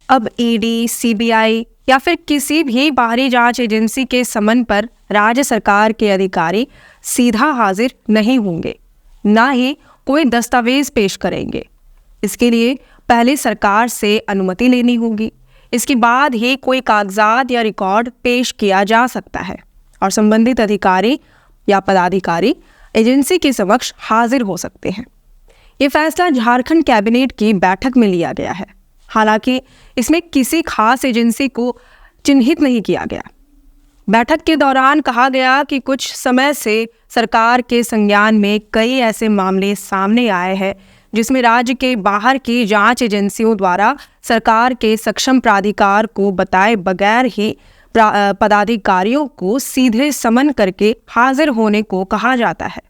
अब ED, CBI या फिर किसी भी बाहरी जांच एजेंसी के समन पर राज्य सरकार के अधिकारी सीधा हाजिर नहीं होंगे, ना ही कोई दस्तावेज पेश करेंगे। इसके लिए पहले सरकार से अनुमति लेनी होगी। इसके बाद ही कोई कागजात या रिकॉर्ड पेश किया जा सकता है और संबंधित अधिकारी या पदाधिकारी एजेंसी के समक्ष हाजिर हो सकते हैं। ये फैसला झारखंड कैबिनेट की बैठक में लिया गया है। हालांकि इसमें किसी खास एजेंसी को चिन्हित नहीं किया गया। बैठक के दौरान कहा गया कि कुछ समय से सरकार के संज्ञान में कई ऐसे मामले सामने आए हैं जिसमें राज्य के बाहर की जांच एजेंसियों द्वारा सरकार के सक्षम प्राधिकार को बताए बगैर ही पदाधिकारियों को सीधे समन करके हाजिर होने को कहा जाता है।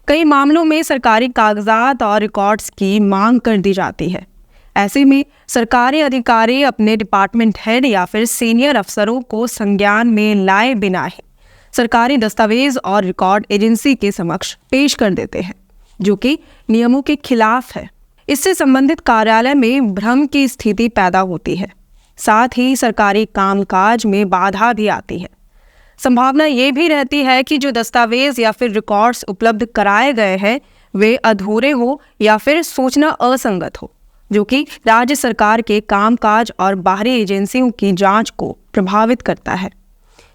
कई मामलों में सरकारी कागजात और रिकॉर्ड्स की मांग कर दी जाती है। ऐसे में सरकारी अधिकारी अपने डिपार्टमेंट हेड या फिर सीनियर अफसरों को संज्ञान में लाए बिना ही सरकारी दस्तावेज और रिकॉर्ड एजेंसी के समक्ष पेश कर देते हैं, जो कि नियमों के खिलाफ है। इससे संबंधित कार्यालय में भ्रम की स्थिति पैदा होती है। साथ ही सरकारी कामकाज में बाधा भी आती है। संभावना ये भी रहती है कि जो दस्तावेज या फिर रिकॉर्ड्स उपलब्ध कराए गए हैं वे अधूरे हो या फिर सूचना असंगत हो, जो कि राज्य सरकार के कामकाज और बाहरी एजेंसियों की जांच को प्रभावित करता है।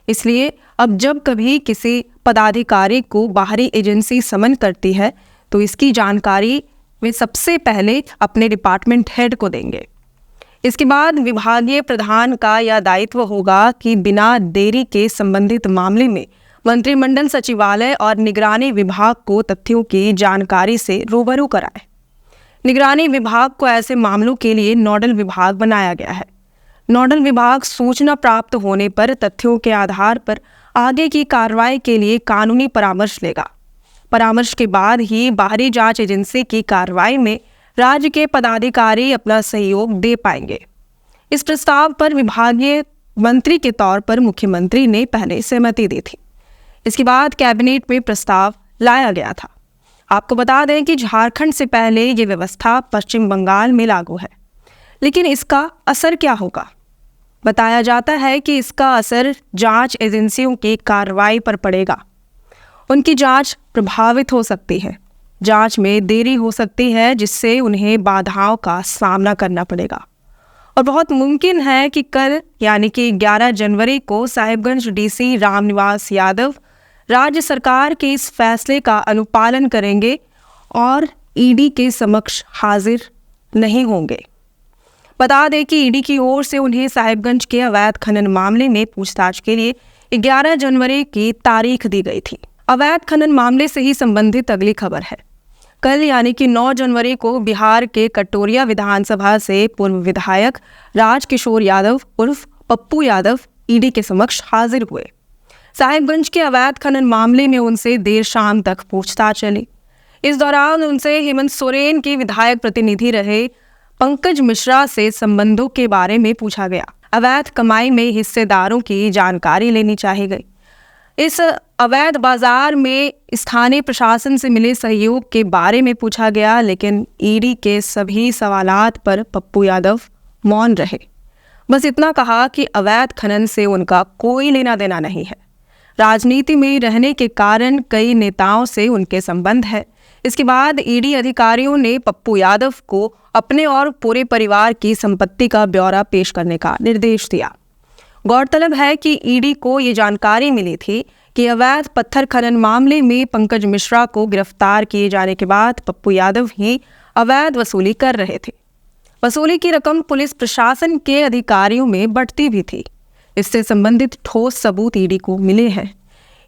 इसलिए अब जब कभी किसी पदाधिकारी को बाहरी एजेंसी समन करती है तो इसकी जानकारी वे सबसे पहले अपने डिपार्टमेंट हेड को देंगे। इसके बाद विभागीय प्रधान का यह दायित्व होगा कि बिना देरी के संबंधित मामले में मंत्रिमंडल सचिवालय और निगरानी विभाग को तथ्यों की जानकारी से रूबरू कराए। निगरानी विभाग को ऐसे मामलों के लिए नोडल विभाग बनाया गया है। नोडल विभाग सूचना प्राप्त होने पर तथ्यों के आधार पर आगे की कार्रवाई के लिए कानूनी परामर्श लेगा। परामर्श के बाद ही बाहरी जांच एजेंसी की कार्रवाई में राज्य के पदाधिकारी अपना सहयोग दे पाएंगे। इस प्रस्ताव पर विभागीय मंत्री के तौर पर मुख्यमंत्री ने पहले सहमति दी थी। इसके बाद कैबिनेट में प्रस्ताव लाया गया था। आपको बता दें कि झारखंड से पहले ये व्यवस्था पश्चिम बंगाल में लागू है, लेकिन इसका असर क्या होगा? बताया जाता है कि इसका असर जांच एजेंसियों की कार्रवाई पर पड़ेगा। उनकी जांच प्रभावित हो सकती है, जांच में देरी हो सकती है, जिससे उन्हें बाधाओं का सामना करना पड़ेगा। और बहुत मुमकिन है कि कल यानी कि 11 जनवरी को साहिबगंज डीसी रामनिवास यादव राज्य सरकार के इस फैसले का अनुपालन करेंगे और ईडी के समक्ष हाजिर नहीं होंगे। बता दें कि ईडी की ओर से उन्हें साहिबगंज के अवैध खनन मामले में पूछताछ के लिए 11 जनवरी की तारीख दी गई थी। अवैध खनन मामले से ही संबंधित अगली खबर है। कल यानी कि 9 जनवरी को बिहार के कटोरिया विधानसभा से पूर्व विधायक राजकिशोर यादव उर्फ पप्पू यादव ईडी के समक्ष हाजिर हुए। साहिबगंज के अवैध खनन मामले में उनसे देर शाम तक पूछताछ चली। इस दौरान उनसे हेमंत सोरेन के विधायक प्रतिनिधि रहे पंकज मिश्रा से संबंधों के बारे में पूछा गया। अवैध कमाई में हिस्सेदारों की जानकारी लेनी चाही गई। इस अवैध बाजार में स्थानीय प्रशासन से मिले सहयोग के बारे में पूछा गया, लेकिन ईडी के सभी सवालात पर पप्पू यादव मौन रहे। बस इतना कहा कि अवैध खनन से उनका कोई लेना देना नहीं है। राजनीति में रहने के कारण कई नेताओं से उनके संबंध है। इसके बाद ईडी अधिकारियों ने पप्पू यादव को अपने और पूरे परिवार की संपत्ति का ब्यौरा पेश करने का निर्देश दिया। गौरतलब है कि ईडी को ये जानकारी मिली थी कि अवैध पत्थर खनन मामले में पंकज मिश्रा को गिरफ्तार किए जाने के बाद पप्पू यादव ही अवैध वसूली कर रहे थे। वसूली की रकम पुलिस प्रशासन के अधिकारियों में बढ़ती भी थी। इससे संबंधित ठोस सबूत ईडी को मिले हैं।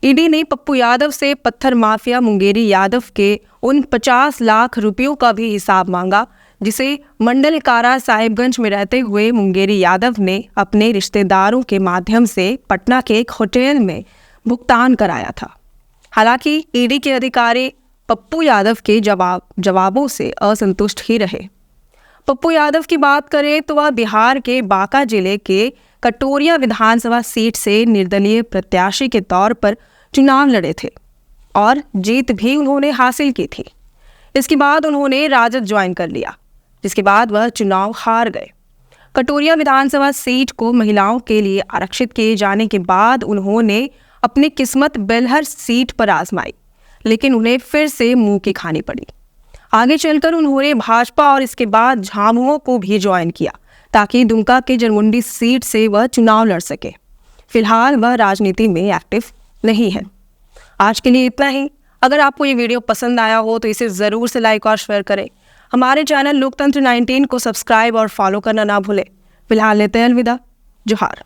ईडी ने पप्पू यादव से पत्थर माफिया मुंगेरी यादव के उन 50 लाख रुपयों का भी हिसाब मांगा, जिसे मंडल कारा साहिबगंज में रहते हुए मुंगेरी यादव ने अपने रिश्तेदारों के माध्यम से पटना के एक होटल में भुगतान कराया था। हालांकि ईडी के अधिकारी पप्पू यादव के जवाबों से असंतुष्ट ही रहे। पप्पू यादव की बात करें तो वह बिहार के बांका जिले के कटोरिया विधानसभा सीट से निर्दलीय प्रत्याशी के तौर पर चुनाव लड़े थे और जीत भी उन्होंने हासिल की थी। इसके बाद उन्होंने राजद ज्वाइन कर लिया, जिसके बाद वह चुनाव हार गए। कटोरिया विधानसभा सीट को महिलाओं के लिए आरक्षित किए जाने के बाद उन्होंने अपनी किस्मत बेलहर सीट पर आजमाई, लेकिन उन्हें फिर से मुंह की खानी पड़ी। आगे चलकर उन्होंने भाजपा और इसके बाद झामुमो को भी ज्वाइन किया ताकि दुमका के जरमुंडी सीट से वह चुनाव लड़ सके। फिलहाल वह राजनीति में एक्टिव नहीं है। आज के लिए इतना ही। अगर आपको ये वीडियो पसंद आया हो तो इसे ज़रूर से लाइक और शेयर करें। हमारे चैनल लोकतंत्र 19 को सब्सक्राइब और फॉलो करना ना भूलें। फिलहाल लेते हैं अलविदा। जोहार।